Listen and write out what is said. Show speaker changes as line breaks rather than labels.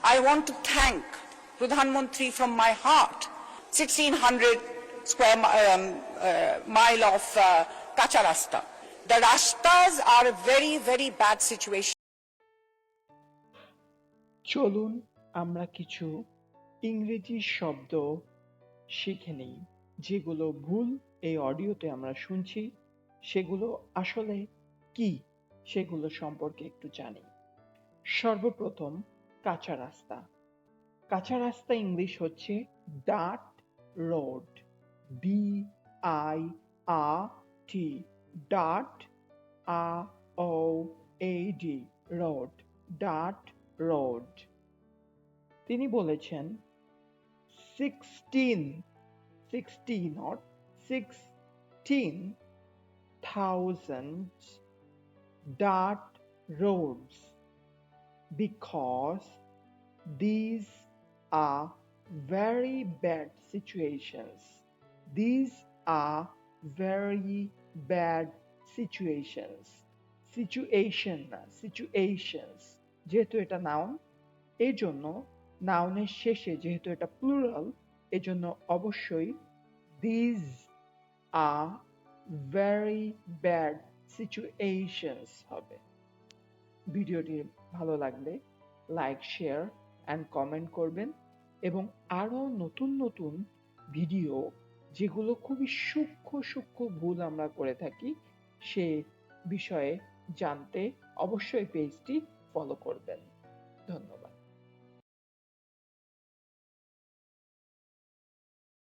I want to thank Pradhan Mantri from my heart. 1600 square mile of kacha rasta. The rastas are a very, very bad situation.
চলুন আমরা কিছু ইংরেজি শব্দ শিখে নিই, যেগুলো ভুল এই অডিওতে আমরা শুনছি সেগুলো আসলে কি সেগুলো সম্পর্কে একটু জানি। সর্বপ্রথম কাঁচা রাস্তা। কাঁচা রাস্তা ইংলিশ হচ্ছে dirt road, DIRT, dirt, ROAD, road, dirt road. তিনি বলেছেন 16,000 dirt roads because these are very bad situations. These are very bad situations. Situations যেহেতু এটা নাউন, এই জন্য নাউনের শেষে যেহেতু এটা প্লুরাল, এজন্য অবশ্যই these are very bad situations হবে। ভিডিওটি ভালো লাগলে লাইক, শেয়ার অ্যান্ড কমেন্ট করবেন এবং আরো নতুন নতুন ভিডিও যেগুলো খুবই সূক্ষ্ম ভুল আমরা করে থাকি সে বিষয়ে জানতে অবশ্যই পেজটি ফলো করবেন। ধন্যবাদ।